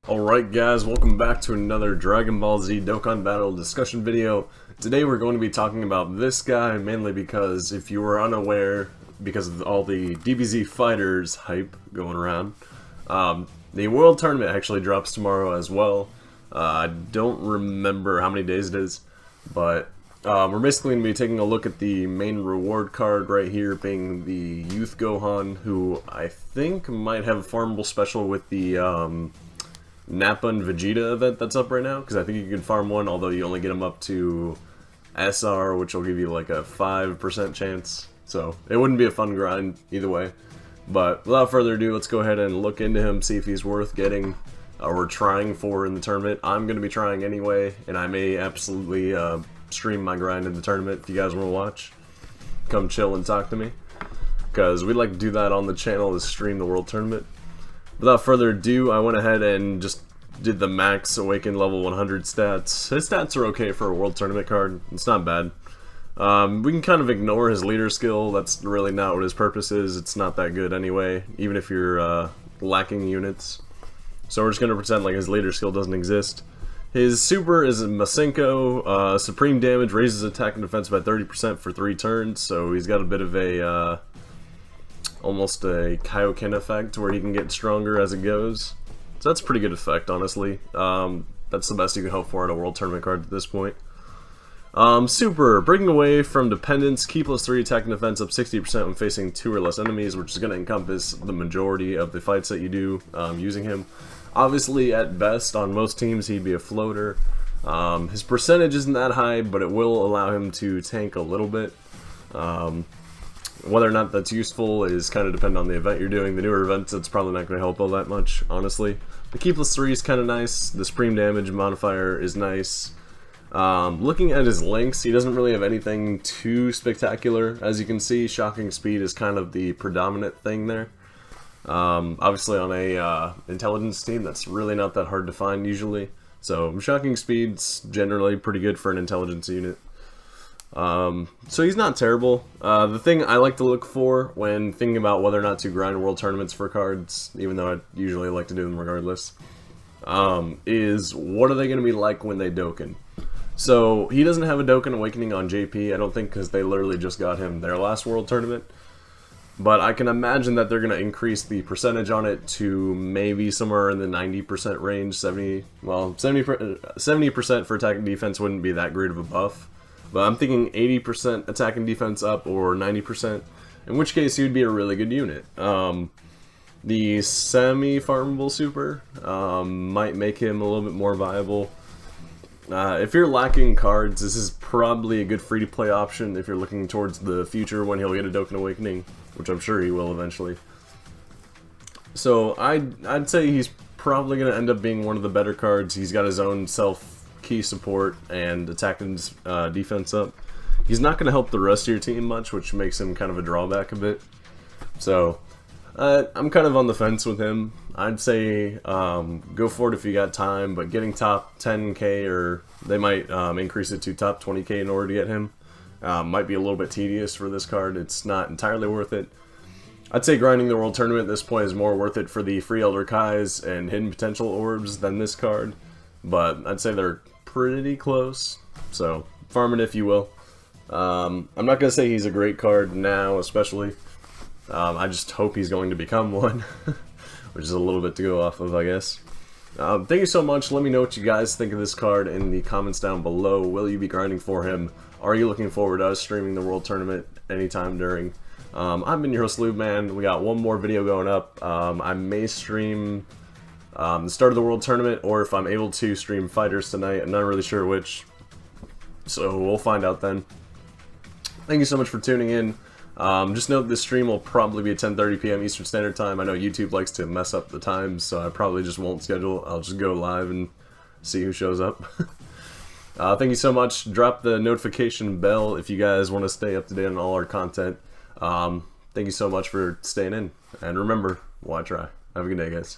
Alright guys, welcome back to another Dragon Ball Z Dokkan Battle discussion video. Today we're going to be talking about this guy, mainly because if you were unaware, because of all the DBZ fighterZ hype going around, the World Tournament actually drops tomorrow as well. I don't remember how many days it is, but we're basically going to be taking a look at the main reward card right here, being the Youth Gohan, who I think might have a farmable special with the Nappa and Vegeta event that's up right now, because I think you can farm one, although you only get them up to SR, which will give you like a 5% chance, so it wouldn't be a fun grind either way. But without further ado, let's go ahead and look into him, see if he's worth getting or trying for in the tournament. I'm going to be trying anyway, and I may absolutely stream my grind in the tournament. If you guys want to watch, come chill and talk to me, because we'd like to do that on the channel, is stream the World Tournament. Without further ado, I went ahead and just did the max Awaken level 100 stats. His stats are okay for a World Tournament card. It's not bad. We can kind of ignore his leader skill. That's really not what his purpose is. It's not that good anyway, even if you're lacking units. So we're just going to pretend like his leader skill doesn't exist. His super is a Masenko. Supreme damage raises attack and defense by 30% for 3 turns, so he's got a bit of a almost a Kaioken effect where he can get stronger as it goes. So that's a pretty good effect, honestly. That's the best you can hope for at a World Tournament card at this point. Super, breaking away from dependence, key +3 attack and defense up 60% when facing 2 or less enemies, which is going to encompass the majority of the fights that you do using him. Obviously, at best, on most teams, he'd be a floater. His percentage isn't that high, but it will allow him to tank a little bit. Whether or not that's useful is kind of dependent on the event you're doing. The newer events, it's probably not going to help all that much, honestly. The key +3 is kind of nice. The supreme damage modifier is nice. Looking at his links, he doesn't really have anything too spectacular. As you can see, shocking speed is kind of the predominant thing there. Obviously on a intelligence team, that's really not that hard to find usually. So shocking speed's generally pretty good for an intelligence unit. So he's not terrible. The thing I like to look for when thinking about whether or not to grind World Tournaments for cards, even though I usually like to do them regardless, is what are they going to be like when they Dokkan? So he doesn't have a Dokkan Awakening on JP, I don't think, because they literally just got him their last World Tournament. But I can imagine that they're going to increase the percentage on it to maybe somewhere in the 90% range. 70% for attack and defense wouldn't be that great of a buff. But I'm thinking 80% attack and defense up, or 90%, in which case he would be a really good unit. The semi-farmable super might make him a little bit more viable. If you're lacking cards, this is probably a good free-to-play option if you're looking towards the future when he'll get a Dokkan Awakening, which I'm sure he will eventually. So I'd say he's probably going to end up being one of the better cards. He's got his own key support and attack and defense up. He's not going to help the rest of your team much, which makes him kind of a drawback a bit. So I'm kind of on the fence with him. I'd say go for it if you got time, but getting top 10k, or they might increase it to top 20k in order to get him, might be a little bit tedious for this card. It's not entirely worth it. I'd say grinding the World Tournament at this point is more worth it for the free Elder Kais and hidden potential orbs than this card, but I'd say they're pretty close, so farm it if you will. I'm not going to say he's a great card now, especially. I just hope he's going to become one, which is a little bit to go off of, I guess. Thank you so much. Let me know what you guys think of this card in the comments down below. Will you be grinding for him? Are you looking forward to us streaming the World Tournament anytime during? I've been your host, Lubeman. We got one more video going up. I may stream the start of the World Tournament, or if I'm able to, stream fighterZ tonight. I'm not really sure which, so we'll find out then. Thank you so much for tuning in. Just note this stream will probably be at 10:30 p.m. Eastern Standard Time. I know YouTube likes to mess up the times, so I probably just won't schedule. I'll just go live and see who shows up. Thank you so much. Drop the notification bell if you guys want to stay up to date on all our content. Thank you so much for staying in, and remember, why try? Have a good day, guys.